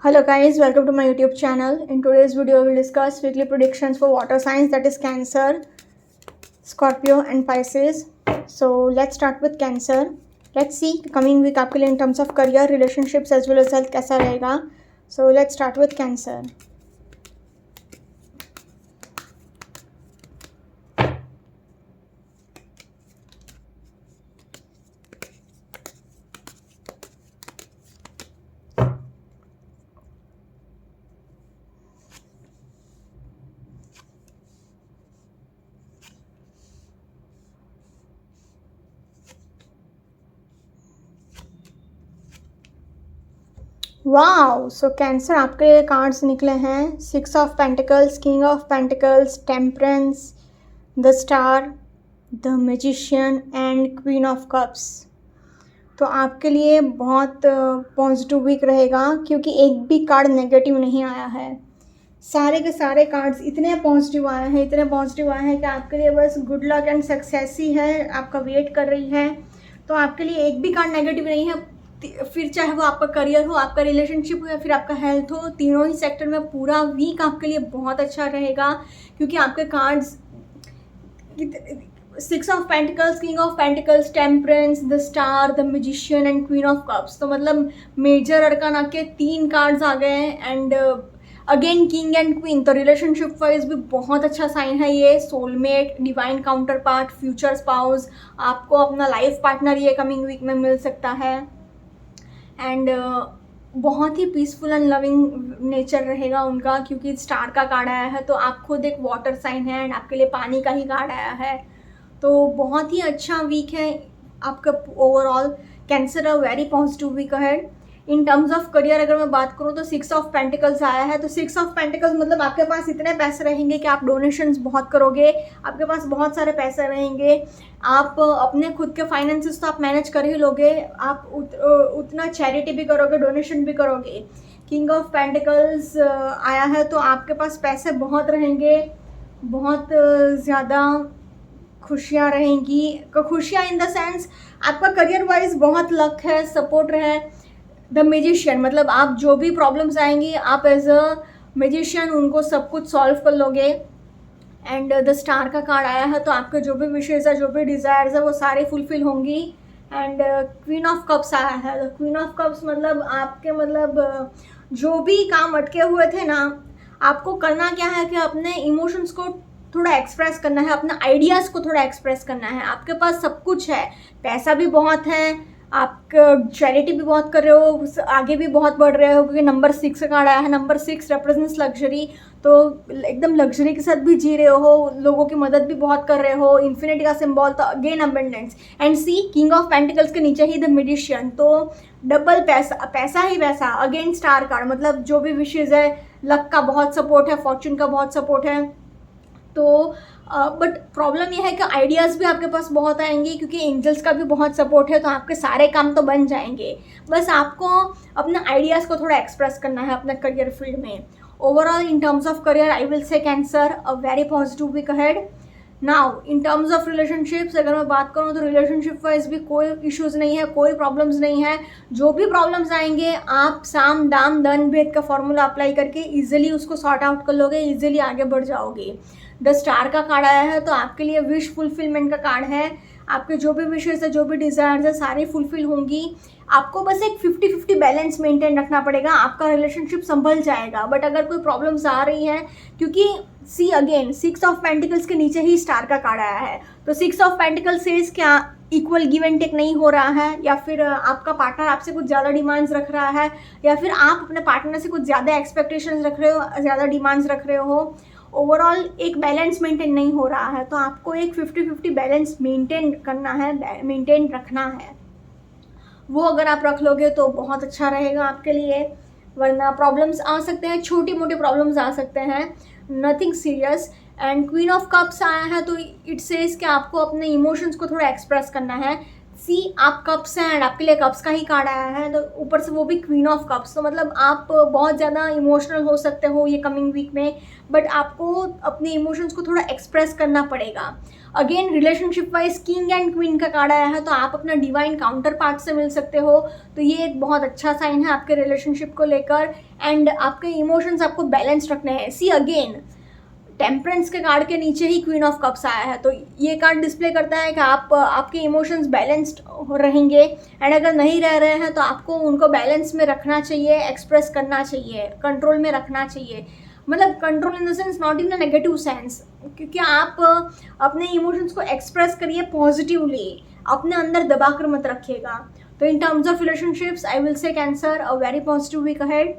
Hello guys, welcome to my YouTube channel. In today's video, we will discuss weekly predictions for water signs, that is Cancer, Scorpio and Pisces. So let's start with Cancer. Let's see coming week आपके लिए in terms of career, relationships as well as health कैसा रहेगा. So let's start with Cancer. Wow, so cancer आपके cards निकले हैं 6 of pentacles, king of pentacles, temperance, the star, the magician and queen of cups. तो आपके लिए बहुत positive week रहेगा क्योंकि एक भी कार्ड नेगेटिव नहीं आया है. सारे के सारे कार्ड्स इतने पॉजिटिव आए हैं कि आपके लिए बस गुड लक एंड सक्सेस ही है, आपका वेट कर रही है. तो आपके लिए एक भी कार्ड नेगेटिव नहीं है. फिर चाहे वो आपका करियर हो, आपका रिलेशनशिप हो या फिर आपका हेल्थ हो, तीनों ही सेक्टर में पूरा वीक आपके लिए बहुत अच्छा रहेगा क्योंकि आपके cards 6 of pentacles, king of pentacles, temperance, the star, the magician and queen of cups. तो मतलब मेजर अरकाना के 3 कार्ड्स आ गए हैं and again king and queen. तो रिलेशनशिप वाइज भी बहुत अच्छा साइन है ये. Soulmate, divine counter part, future spouse, आपको अपना लाइफ पार्टनर ये कमिंग वीक में मिल सकता है. एंड बहुत ही पीसफुल एंड लविंग नेचर रहेगा उनका क्योंकि स्टार का कार्ड आया है. तो आप खुद एक वाटर साइन है एंड आपके लिए पानी का ही कार्ड आया है. तो बहुत ही अच्छा वीक है आपका overall. Cancer a very positive week ahead. In terms of career अगर मैं बात करूँ तो 6 ऑफ पेंटिकल्स आया है. तो 6 ऑफ पेंटिकल्स मतलब आपके पास इतने पैसे रहेंगे कि आप डोनेशंस बहुत करोगे, आपके पास बहुत सारे पैसे रहेंगे. आप अपने खुद के फाइनेंसेस तो आप मैनेज कर ही लोगे, आप उतना चैरिटी भी करोगे, डोनेशन भी करोगे. किंग ऑफ पेंटिकल्स आया है तो आपके पास पैसे बहुत रहेंगे, बहुत ज़्यादा खुशियाँ रहेंगी. खुशियाँ इन द सेंस आपका करियर वाइज बहुत लक है, सपोर्ट है. द मैजिशियन मतलब आप जो भी प्रॉब्लम्स आएंगी आप एज अ मैजिशियन उनको सब कुछ सॉल्व कर लोगे. एंड द स्टार का कार्ड आया है तो आपके जो भी विशेज़ है, जो भी डिज़ायर्स है वो सारे फुलफिल होंगी. एंड क्वीन ऑफ कप्स आया है. द क्वीन ऑफ कप्स मतलब आपके मतलब जो भी काम अटके हुए थे ना, आपको करना क्या है कि अपने इमोशंस को थोड़ा एक्सप्रेस करना है, अपने आइडियाज़ को थोड़ा एक्सप्रेस करना है. आपके पास सब कुछ है, पैसा भी बहुत है, आप चैरिटी भी बहुत कर रहे हो, आगे भी बहुत बढ़ रहे हो क्योंकि नंबर 6 का कार्ड आया है. Number 6 represents luxury. तो एकदम लग्जरी के साथ भी जी रहे हो, लोगों की मदद भी बहुत कर रहे हो. इन्फिनिटी का सिंबल तो again abundance. And see King of Pentacles के नीचे ही द मैजिशियन. तो डबल पैसा ही पैसा. अगेन स्टार कार्ड मतलब जो भी विशेज़ है, लक का बहुत सपोर्ट है, फॉर्चून का बहुत सपोर्ट है. तो बट प्रॉब्लम यह है कि आइडियाज़ भी आपके पास बहुत आएंगे क्योंकि एंजल्स का भी बहुत सपोर्ट है. तो आपके सारे काम तो बन जाएंगे, बस आपको अपने आइडियाज़ को थोड़ा एक्सप्रेस करना है अपने करियर फील्ड में. Overall in terms of career I will say Cancer a very positive week ahead. Now in terms of relationships अगर मैं बात करूँ तो रिलेशनशिप वाइज भी कोई इश्यूज़ नहीं है, कोई प्रॉब्लम्स नहीं है. जो भी प्रॉब्लम्स आएंगे आप साम दाम दंड भेद का फॉर्मूला अप्लाई करके ईजिली उसको सॉर्ट आउट कर लोगे, ईजिली आगे बढ़ जाओगे. द स्टार का कार्ड आया है तो आपके लिए विश फुलफिलमेंट का कार्ड है. आपके जो भी विशेज़ है, जो भी डिज़ायर्स है सारी फुलफिल होंगी. आपको बस एक 50-50 बैलेंस मेंटेन रखना पड़ेगा, आपका रिलेशनशिप संभल जाएगा. बट अगर कोई प्रॉब्लम्स आ रही हैं क्योंकि सी अगेन 6 ऑफ पेंटिकल्स के नीचे ही स्टार का कार्ड आया है. तो 6 ऑफ पेंटिकल्स सेज क्या इक्वल गिव एंड टेक नहीं हो रहा है, या फिर आपका पार्टनर आपसे कुछ ज़्यादा डिमांड्स रख रहा है, या फिर आप अपने पार्टनर से कुछ ज़्यादा एक्सपेक्टेशंस रख रहे हो, ज़्यादा डिमांड्स रख रहे हो. ओवरऑल एक बैलेंस मेंटेन नहीं हो रहा है. तो आपको एक 50-50 बैलेंस मेंटेन करना है, मेंटेन रखना है. वो अगर आप रख लोगे तो बहुत अच्छा रहेगा आपके लिए. वरना प्रॉब्लम्स आ सकते हैं, छोटी मोटी प्रॉब्लम्स आ सकते हैं, nothing serious. And queen of cups आया है तो इट सेज कि आपको अपने इमोशंस को थोड़ा एक्सप्रेस करना है. सी आप कप्स हैं एंड आपके लिए कप्स का ही कार्ड आया है, तो ऊपर से वो भी क्वीन ऑफ कप्स, तो मतलब आप बहुत ज़्यादा इमोशनल हो सकते हो ये कमिंग वीक में, बट आपको अपने इमोशंस को थोड़ा एक्सप्रेस करना पड़ेगा। Again relationship wise king and queen का कार्ड आया है, तो आप अपना डिवाइन काउंटर पार्ट से मिल सकते हो, तो ये एक बहुत अच्छा साइन है आपके रिलेशनशिप को लेकर। एंड आपके इमोशंस आपको बैलेंस रखने हैं। सी अगेन टेम्परेंस के कार्ड के नीचे ही क्वीन ऑफ कप्स आया है, तो ये कार्ड डिस्प्ले करता है कि आपके इमोशंस बैलेंस्ड रहेंगे, एंड अगर नहीं रह रहे हैं तो आपको उनको बैलेंस में रखना चाहिए, एक्सप्रेस करना चाहिए, कंट्रोल में रखना चाहिए। मतलब control in the sense not in a negative sense, क्योंकि आप अपने इमोशंस को एक्सप्रेस करिए पॉजिटिवली, अपने अंदर दबा कर मत रखिएगा। तो in terms of relationships I will say Cancer a very positive week ahead.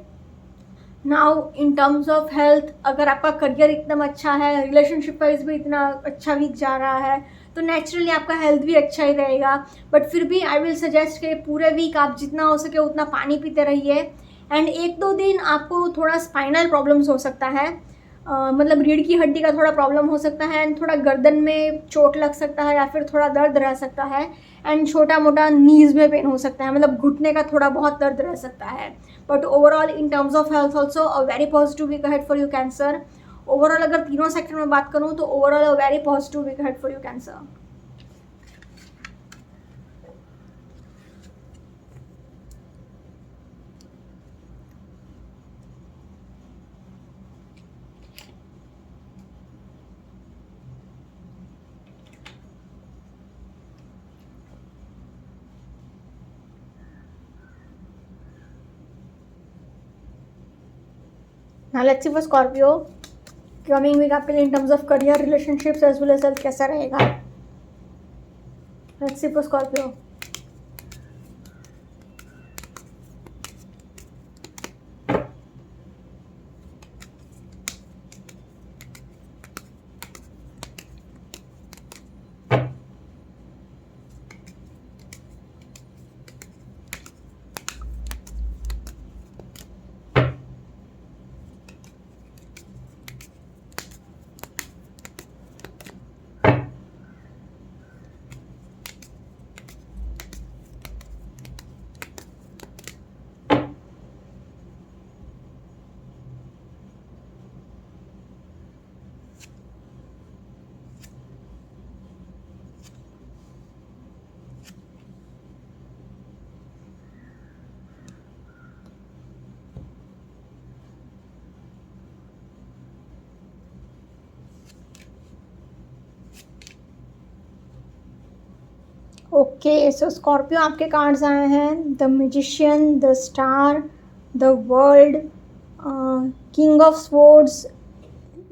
Now in terms of health, अगर आपका करियर एकदम अच्छा है, रिलेशनशिप वाइज भी इतना अच्छा वीक जा रहा है, तो नेचुरली आपका हेल्थ भी अच्छा ही रहेगा। बट फिर भी आई विल सजेस्ट कि पूरे वीक आप जितना हो सके उतना पानी पीते रहिए। एंड 1-2 दिन आपको थोड़ा स्पाइनल प्रॉब्लम्स हो सकता है, मतलब रीढ़ की हड्डी का थोड़ा प्रॉब्लम हो सकता है, एंड थोड़ा गर्दन में चोट लग सकता है या फिर थोड़ा दर्द रह सकता है, एंड छोटा मोटा नीज में पेन हो सकता है, मतलब घुटने का थोड़ा बहुत दर्द रह सकता है। But overall in terms of health also a very positive week ahead for you Cancer. Overall अगर तीनों सेक्टर में बात करूँ तो overall a very positive week ahead for you Cancer. Now let's see for Scorpio coming week आपके लिए in terms of career, relationships as well as health कैसा रहेगा। Let's see for Scorpio. Okay, so Scorpio आपके cards आए हैं the Magician, the star, the world, king of swords,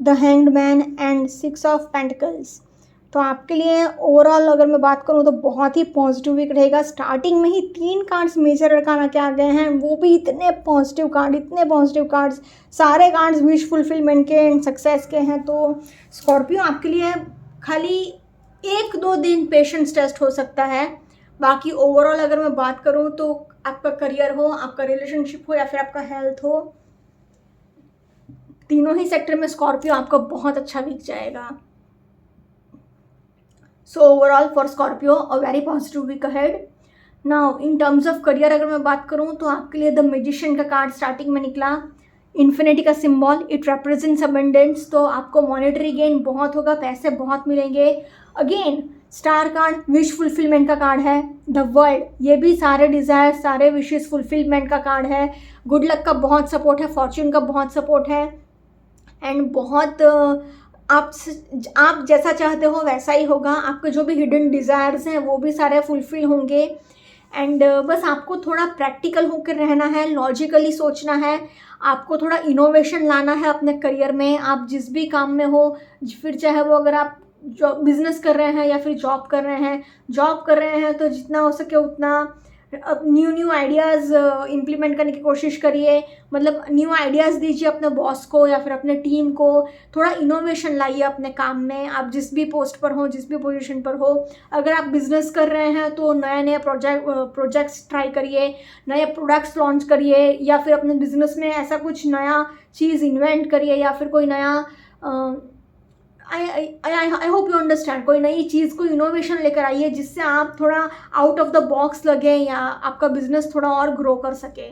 the hanged man and 6 of pentacles. तो आपके लिए overall अगर मैं बात करूँ तो बहुत ही पॉजिटिव वीक रहेगा। स्टार्टिंग में ही 3 कार्ड्स मेजर अरकाना के आ गए हैं, वो भी इतने पॉजिटिव कार्ड, इतने पॉजिटिव कार्ड्स, सारे कार्ड्स विश फुलफिलमेंट के एंड सक्सेस के हैं। तो स्कॉर्पियो आपके लिए खाली 1-2 दिन पेशेंस टेस्ट हो सकता है। बाकी ओवरऑल अगर मैं बात करूँ तो आपका करियर हो, आपका रिलेशनशिप हो या फिर आपका हेल्थ हो, तीनों ही सेक्टर में स्कॉर्पियो आपका बहुत अच्छा वीक जाएगा। So overall for Scorpio a very positive week ahead. Now in terms of career अगर मैं बात करूँ तो आपके लिए द मैजिशियन का कार्ड स्टार्टिंग में निकला, इन्फिनिटी का सिंबल, इट रिप्रेजेंट्स अबंडेंस, तो आपको मॉनेटरी गेन बहुत होगा, पैसे बहुत मिलेंगे। Again star card wish fulfilment का कार्ड है, द वर्ल्ड, ये भी सारे डिज़ायर, सारे विशेस फुलफिलमेंट का कार्ड है। गुड लक का बहुत सपोर्ट है, फॉर्च्यून का बहुत सपोर्ट है, एंड बहुत आप जैसा चाहते हो वैसा ही होगा। आपके जो भी हिडन डिज़ायर्स हैं वो भी सारे फुलफिल होंगे। एंड बस आपको थोड़ा प्रैक्टिकल होकर रहना है, लॉजिकली सोचना है, आपको थोड़ा इनोवेशन लाना है अपने करियर में। आप जिस भी काम में हो, फिर चाहे वो अगर आप जॉब बिजनेस कर रहे हैं या फिर जॉब कर रहे हैं तो जितना हो सके उतना न्यू आइडियाज़ इम्प्लीमेंट करने की कोशिश करिए। मतलब न्यू आइडियाज़ दीजिए अपने बॉस को या फिर अपने टीम को, थोड़ा इनोवेशन लाइए अपने काम में। आप जिस भी पोस्ट पर हो, जिस भी पोजीशन पर हो, अगर आप बिजनेस कर रहे हैं तो नए नए प्रोजेक्ट्स ट्राई करिए, नए प्रोडक्ट्स लॉन्च करिए, या फिर अपने बिजनेस में ऐसा कुछ नया चीज़ इन्वेंट करिए, या फिर कोई नया आई होप यू अंडरस्टैंड, कोई नई चीज़, कोई इनोवेशन लेकर आइए जिससे आप थोड़ा आउट ऑफ द बॉक्स लगे या आपका बिजनेस थोड़ा और ग्रो कर सके।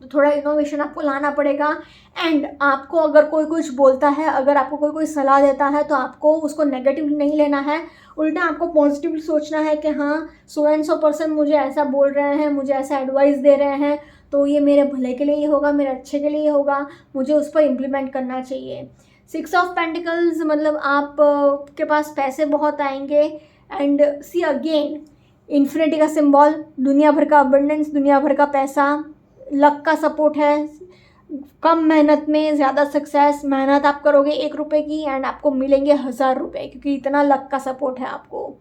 तो थोड़ा इनोवेशन आपको लाना पड़ेगा। एंड आपको अगर कोई कुछ बोलता है, अगर आपको कोई कोई सलाह देता है, तो आपको उसको नेगेटिव नहीं लेना है, उल्टा आपको पॉजिटिवली सोचना है कि हाँ, सो एंड सो पर्सन मुझे ऐसा बोल रहे हैं, मुझे ऐसा एडवाइस दे रहे हैं, तो ये मेरे भले के लिए ही होगा, मेरे अच्छे के लिए ही होगा, मुझे उस पर इम्प्लीमेंट करना चाहिए। 6 ऑफ पेंटिकल्स मतलब आप के पास पैसे बहुत आएंगे। एंड सी अगेन, इन्फिनिटी का सिंबल, दुनिया भर का अबंडेंस, दुनिया भर का पैसा, लक का सपोर्ट है, कम मेहनत में ज़्यादा सक्सेस। मेहनत आप करोगे 1 रुपये की एंड आपको मिलेंगे 1000 रुपये, क्योंकि इतना लक का सपोर्ट है आपको।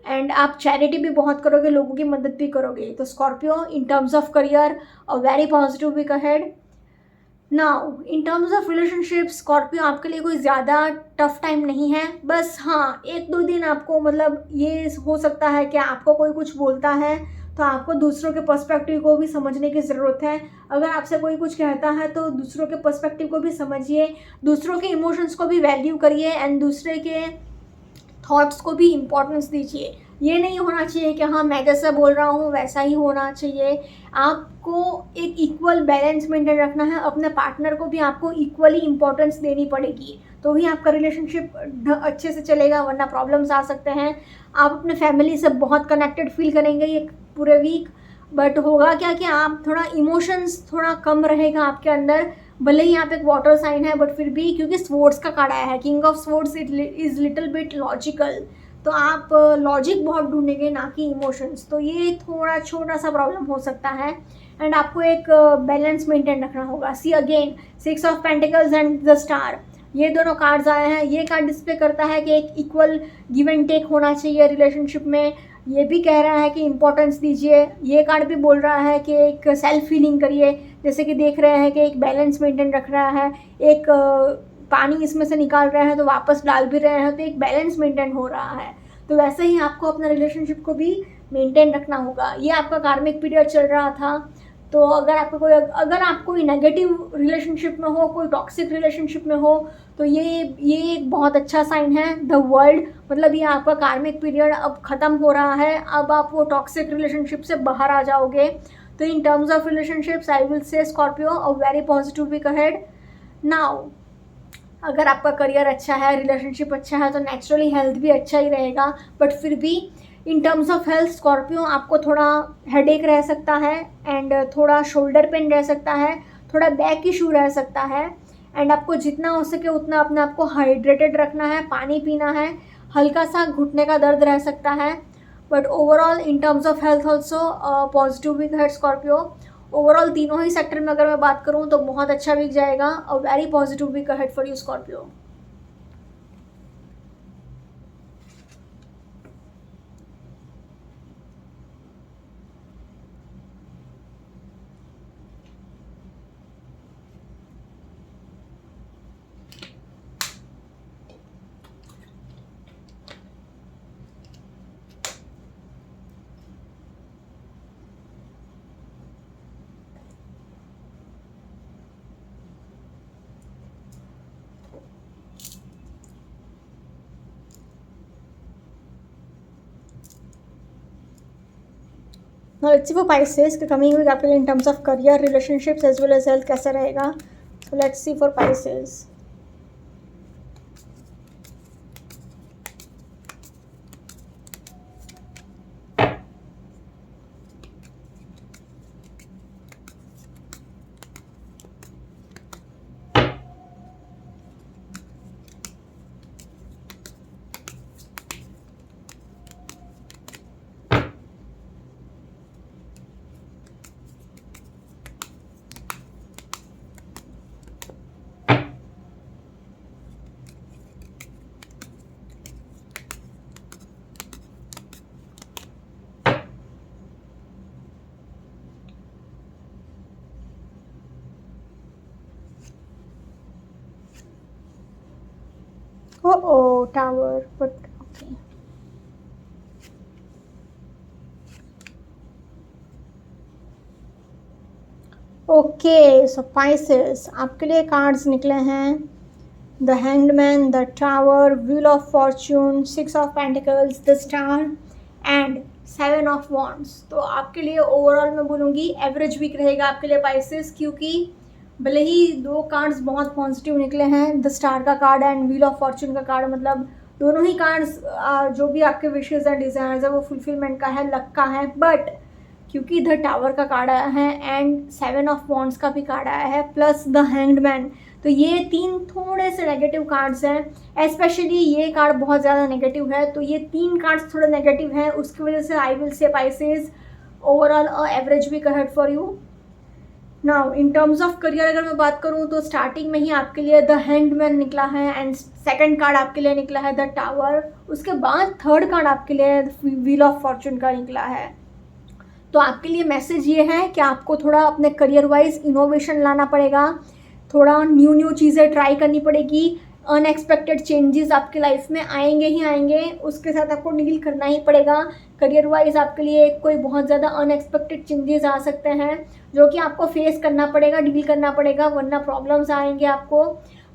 एंड आप चैरिटी भी बहुत करोगे, लोगों की मदद भी करोगे। तो Scorpio, in terms of career a very positive week ahead. Now in terms of relationship, Scorpio आपके लिए कोई ज़्यादा टफ टाइम नहीं है। बस हाँ, 1-2 दिन आपको मतलब ये हो सकता है कि आपको कोई कुछ बोलता है तो आपको दूसरों के पर्सपेक्टिव को भी समझने की ज़रूरत है। अगर आपसे कोई कुछ कहता है तो दूसरों के पर्सपेक्टिव को भी समझिए, दूसरों के इमोशंस को भी वैल्यू करिए एंड दूसरे के थॉट्स को भी इम्पोर्टेंस दीजिए। ये नहीं होना चाहिए कि हाँ, मैं जैसा बोल रहा हूँ वैसा ही होना चाहिए। आपको एक इक्वल बैलेंस मेंटेन रखना है, अपने पार्टनर को भी आपको इक्वली इम्पोर्टेंस देनी पड़ेगी, तो ही आपका रिलेशनशिप अच्छे से चलेगा, वरना प्रॉब्लम्स आ सकते हैं। आप अपने फैमिली से बहुत कनेक्टेड फील करेंगे ये पूरे वीक, बट होगा क्या कि आप थोड़ा इमोशंस थोड़ा कम रहेगा आपके अंदर। भले ही आप एक वाटर साइन है, बट फिर भी क्योंकि स्वॉर्ड्स का कार्ड आया है, king of swords is little bit logical, तो आप लॉजिक बहुत ढूंढेंगे ना कि इमोशंस, तो ये थोड़ा छोटा सा प्रॉब्लम हो सकता है। एंड आपको एक बैलेंस मेंटेन रखना होगा। See again, 6 of pentacles and the star, ये दोनों कार्ड्स आए हैं। ये कार्ड डिस्प्ले करता है कि एक इक्वल गिव एंड टेक होना चाहिए रिलेशनशिप में। ये भी कह रहा है कि इम्पोर्टेंस दीजिए। ये कार्ड भी बोल रहा है कि एक सेल्फ फीलिंग करिए, जैसे कि देख रहे हैं कि एक बैलेंस मेंटेन रख रहा है, एक पानी इसमें से निकाल रहे हैं तो वापस डाल भी रहे हैं, तो एक बैलेंस मेंटेन हो रहा है। तो वैसे ही आपको अपना रिलेशनशिप को भी मेंटेन रखना होगा। ये आपका कार्मिक पीरियड चल रहा था, तो अगर आप कोई नेगेटिव रिलेशनशिप में हो, कोई टॉक्सिक रिलेशनशिप में हो, तो ये एक बहुत अच्छा साइन है। द वर्ल्ड मतलब ये आपका कार्मिक पीरियड अब ख़त्म हो रहा है, अब आप वो टॉक्सिक रिलेशनशिप से बाहर आ जाओगे। तो in terms of relationships I will say Scorpio a very positive week ahead. Now अगर आपका करियर अच्छा है, रिलेशनशिप अच्छा है, तो नेचुरली हेल्थ भी अच्छा ही रहेगा। बट फिर भी इन टर्म्स ऑफ हेल्थ स्कॉर्पियो, आपको थोड़ा हेडेक रह सकता है एंड थोड़ा शोल्डर पेन रह सकता है, थोड़ा बैक इशू रह सकता है। एंड आपको जितना हो सके उतना अपने आप को हाइड्रेटेड रखना है, पानी पीना है, हल्का सा घुटने का दर्द रह सकता है। But overall in terms of health also positive week है स्कॉर्पियो। ओवरऑल तीनों ही सेक्टर में अगर मैं बात करूँ तो बहुत अच्छा वीक जाएगा। A very positive week ahead for you Scorpio. Now let's see for Pisces कि कमिंग वीक आपके लिए in terms of career, relationships as well as health कैसा रहेगा। So let's see for Pisces। Oh, tower, but okay. Okay, so Pisces आपके लिए cards निकले हैं the Hangman, the Tower, Wheel of Fortune, 6 of Pentacles, the Star and 7 of Wands. तो आपके लिए overall मैं बोलूँगी एवरेज वीक रहेगा आपके लिए पाइसेस, क्योंकि भले ही 2 कार्ड्स बहुत पॉजिटिव निकले हैं, द स्टार का card and wheel of Fortune का कार्ड, मतलब दोनों ही कार्ड्स जो भी आपके विशेज़ एंड डिज़ायर्स है वो फुलफिलमेंट का है, लक का है। बट क्योंकि द टावर का कार्ड आया है एंड 7 ऑफ वॉन्ड्स का भी कार्ड आया है प्लस द हैंग्ड मैन, तो ये 3 थोड़े से नेगेटिव कार्ड्स हैं। स्पेशली ये कार्ड बहुत ज़्यादा नेगेटिव है, तो ये 3 कार्ड्स थोड़े नेगेटिव हैं, उसकी वजह से I will say Pisces overall average week ahead for you. Now in terms of career अगर मैं बात करूँ तो स्टार्टिंग में ही आपके लिए द हैंग्ड मैन निकला है एंड सेकंड कार्ड आपके लिए निकला है द टावर, उसके बाद थर्ड कार्ड आपके लिए व्हील ऑफ फॉर्चून का निकला है। तो आपके लिए मैसेज ये है कि आपको थोड़ा अपने करियर वाइज इनोवेशन लाना पड़ेगा, थोड़ा न्यू चीज़ें ट्राई करनी पड़ेगी, अनएक्सपेक्टेड चेंजेस आपके लाइफ में आएंगे ही आएंगे, उसके साथ आपको डील करना ही पड़ेगा। करियर वाइज आपके लिए कोई बहुत ज़्यादा अनएक्सपेक्टेड चेंजेस आ सकते हैं जो कि आपको फेस करना पड़ेगा, डील करना पड़ेगा, वरना प्रॉब्लम्स आएंगे आपको।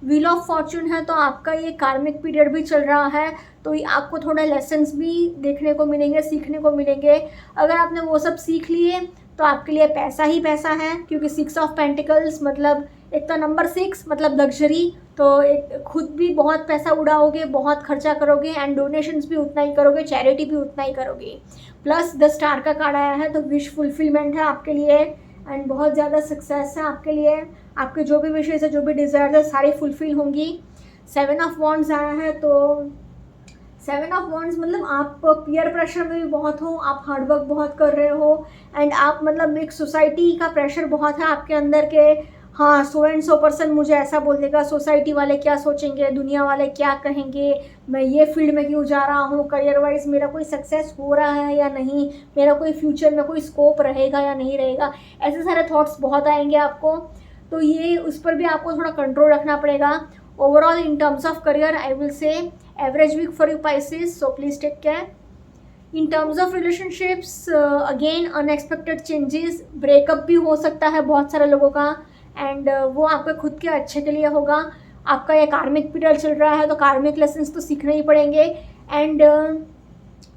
व्हील ऑफ फॉर्चून है तो आपका ये कार्मिक पीरियड भी चल रहा है, तो ये आपको थोड़ा लेसन्स भी देखने को मिलेंगे, सीखने को मिलेंगे। अगर आपने वो सब सीख लिए तो आपके लिए पैसा ही पैसा है, क्योंकि 6 ऑफ पेंटिकल्स मतलब एक तो नंबर 6 मतलब लग्जरी, तो एक खुद भी बहुत पैसा उड़ाओगे, बहुत खर्चा करोगे एंड डोनेशंस भी उतना ही करोगे, चैरिटी भी उतना ही करोगे। प्लस द स्टार का कार्ड आया है तो विश फुलफिलमेंट है आपके लिए एंड बहुत ज़्यादा सक्सेस है आपके लिए, आपके जो भी विशेज़ है, जो भी डिज़ायर्स है, सारी फुलफिल होंगी। 7 ऑफ वॉन्ड्स आया है तो 7 ऑफ वॉन्ड्स मतलब आप पीयर प्रेशर में भी बहुत हो, आप हार्डवर्क बहुत कर रहे हो एंड आप मतलब एक सोसाइटी का प्रेशर बहुत है आपके अंदर के, हाँ 100% मुझे ऐसा बोल देगा, सोसाइटी वाले क्या सोचेंगे, दुनिया वाले क्या कहेंगे, मैं ये फील्ड में क्यों जा रहा हूँ, करियर वाइज मेरा कोई सक्सेस हो रहा है या नहीं, मेरा कोई फ्यूचर में कोई स्कोप रहेगा या नहीं रहेगा, ऐसे सारे थॉट्स बहुत आएंगे आपको। तो ये उस पर भी आपको थोड़ा कंट्रोल रखना पड़ेगा। Overall in terms of career I will say average week for you Pisces, so please take care. In terms of relationships again unexpected changes, breakup भी हो सकता है बहुत सारे लोगों का एंड वो आपके खुद के अच्छे के लिए होगा। आपका ये कार्मिक पीरियड चल रहा है तो कार्मिक लेसन्स तो सीखने ही पड़ेंगे एंड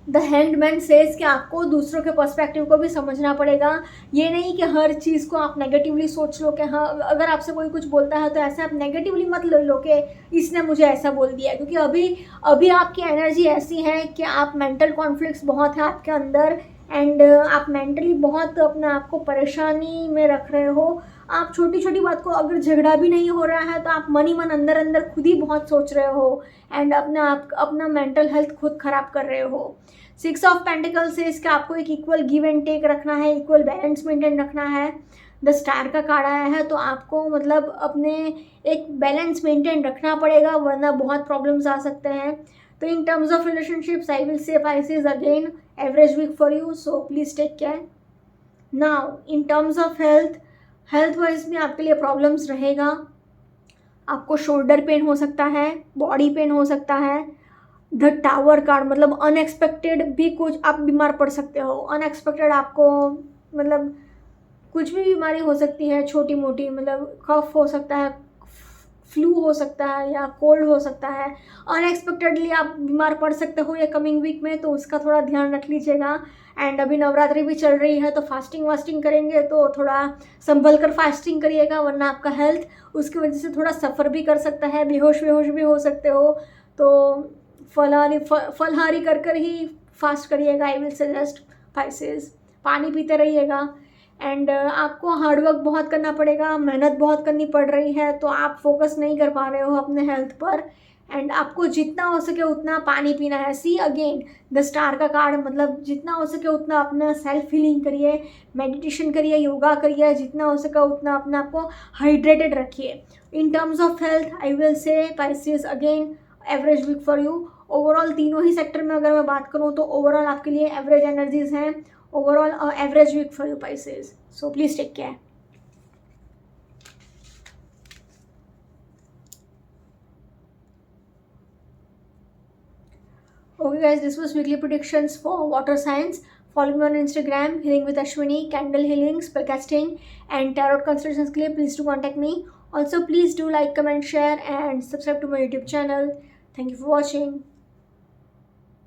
द हैंडमैन सेज कि आपको दूसरों के पर्सपेक्टिव को भी समझना पड़ेगा। ये नहीं कि हर चीज़ को आप नेगेटिवली सोच लो कि हाँ, अगर आपसे कोई कुछ बोलता है तो ऐसे आप नेगेटिवली मत ले लो कि इसने मुझे ऐसा बोल दिया, क्योंकि अभी आपकी एनर्जी ऐसी है कि आप मेंटल कॉन्फ्लिक्ट्स बहुत है आपके अंदर एंड आप मेंटली बहुत अपने आप को परेशानी में रख रहे हो। आप छोटी छोटी बात को, अगर झगड़ा भी नहीं हो रहा है तो आप मन ही मन अंदर अंदर खुद ही बहुत सोच रहे हो एंड अपना मेंटल हेल्थ खुद ख़राब कर रहे हो। 6 ऑफ पेंटिकल से इसका आपको एक इक्वल गिव एंड टेक रखना है, इक्वल बैलेंस मेंटेन रखना है। द स्टार का कार्ड आया है तो आपको मतलब अपने एक बैलेंस मेंटेन रखना पड़ेगा, वरना बहुत प्रॉब्लम्स आ सकते हैं। तो in terms of relationships I will say Pisces again average week for you, so please take care. Now in terms of health wise भी आपके लिए प्रॉब्लम्स रहेगा। आपको शोल्डर पेन हो सकता है, बॉडी पेन हो सकता है। द टावर कार्ड मतलब अनएक्सपेक्टेड भी कुछ आप बीमार पड़ सकते हो, अनएक्सपेक्टेड आपको मतलब कुछ भी बीमारी हो सकती है छोटी मोटी, मतलब कफ हो सकता है, फ्लू हो सकता है या कोल्ड हो सकता है, अनएक्सपेक्टेडली आप बीमार पड़ सकते हो ये कमिंग वीक में, तो उसका थोड़ा ध्यान रख लीजिएगा। एंड अभी नवरात्रि भी चल रही है तो फास्टिंग वास्टिंग करेंगे तो थोड़ा संभल कर फास्टिंग करिएगा, वरना आपका हेल्थ उसकी वजह से थोड़ा सफ़र भी कर सकता है, बेहोश भी हो सकते हो। तो फलहारी कर ही फास्ट करिएगा, आई विल सजेस्ट पाइसेस। पानी पीते रहिएगा एंड आपको हार्डवर्क बहुत करना पड़ेगा, मेहनत बहुत करनी पड़ रही है, तो आप फोकस नहीं कर पा रहे हो अपने हेल्थ पर एंड आपको जितना हो सके उतना पानी पीना है। सी अगेन द स्टार का कार्ड मतलब जितना हो सके उतना अपना सेल्फ हीलिंग करिए, मेडिटेशन करिए, योगा करिए, जितना हो सके उतना अपने आप को हाइड्रेटेड रखिए। In terms of health I will say Pisces again average week for you. Overall तीनों ही सेक्टर में अगर मैं बात करूँ तो ओवरऑल आपके लिए एवरेज एनर्जीज हैं, overall average week for you Pisces, so please take care. Okay guys, this was weekly predictions for water signs. Follow me on Instagram, Healing with Ashwini, candle healing, spellcasting and tarot consultations के लिए please do contact me. Also, please do like, comment, share, and subscribe to my YouTube channel. Thank you for watching.